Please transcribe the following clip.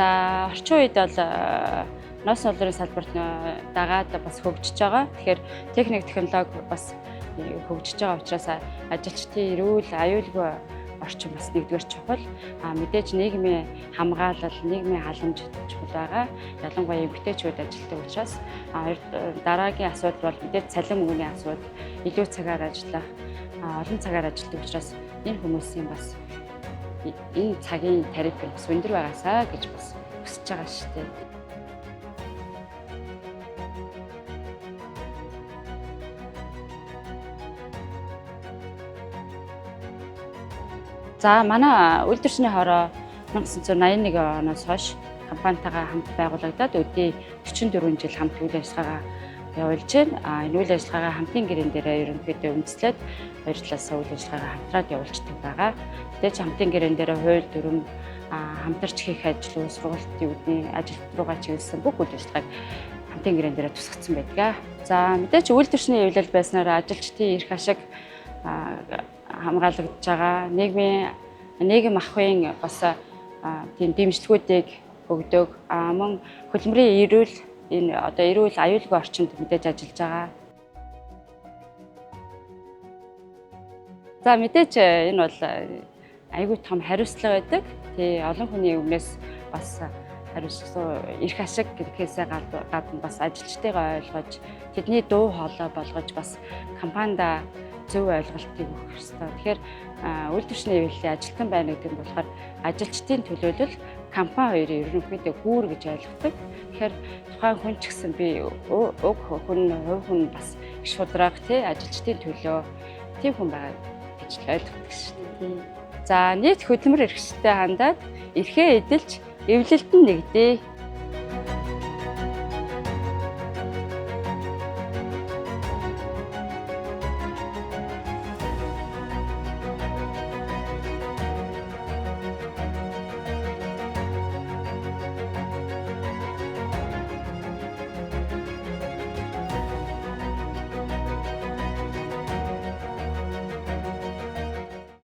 За орчин үед бол ноос олдрын салбарт дагаад бас хөгжиж байгаа. Тэгэхээр техник технологи бас хөгжиж байгаа учраас ажилчдын эрүүл аюулгүй орчин бас нэгдүгээр чухал. Мэдээж нийгмийн хамгаалал, нийгмийн халамж чухал байгаа. Ялангуяа эмэгтэйчүүд ажилтдаг учраас дараагийн асуудал бол мэдээж цалин мөнгөний асуудал, илүү цагаар ажиллах, олон цагаар ажилладаг учраас энэ хүмүүсийн бас энэ цагийн тариф бас өндөр байгаасаа гэж бас хүсэж байгаа шүү дээ. За манай үйлдвэрчний хороо 1981 оноос хойш компанитайгаа хамт байгуулагдаад өдөө 44 жил хамт үйл ажиллагаагаа явуулж байна. Энэ үйл ажиллагаагаа хамтын гэрэн дээрээ ерөнхийдөө үндэслээд хоёр талаасаа үйл ажиллагаагаа хамтраад явуулждаг байгаа. Тэгэж хамтын гэрэн дээрээ хууль дүрм хамтарч хийх ажил, сургалтын үүдний ажилт руугаа чиглэсэн бүх үйл ажиллагааг хамтын гэрэн дээрээ тусгацсан байдаг. За мэдээж үйлдвэрчний эвлэл байснаар ажилчдын эрх ашиг хамгаалагдж байгаа. Нийгэм ахуйн бас тийм дэмжлэгүүдийг өгдөг. Мөн хөдөлмөрийн эрүүл аюулгүй орчинд мэдээж ажиллаж байгаа. За мэдээж энэ бол айгүй том хариуцлага байдаг. Олон хүний өмнөөс бас хариуцлага эрх ашиг гэхээсээ гадна бас ажилчдыгаа ойлгож, тэдний дуу хоолой болгож бас компанида зөв ойлголтыг өгөх ёстой. Тэгэхээр үйлдвэрчний эвлэлийн ажилтан байна гэдэг нь болохоор ажилчдын төлөөлөл компани хоёрын ерөнхийдөө гүүр гэж ойлгодог. Тэгэхээр тухайн хүн ч гэсэн би хувь хүн бас их шударга ажилчдын төлөө тийм хүн байгаа гэж ойлгодог шүү дээ. За нийт хөдөлмөр эрхчлөлтэй хандаад эрхээ эдэлж эвлэлд нь нэгдээ.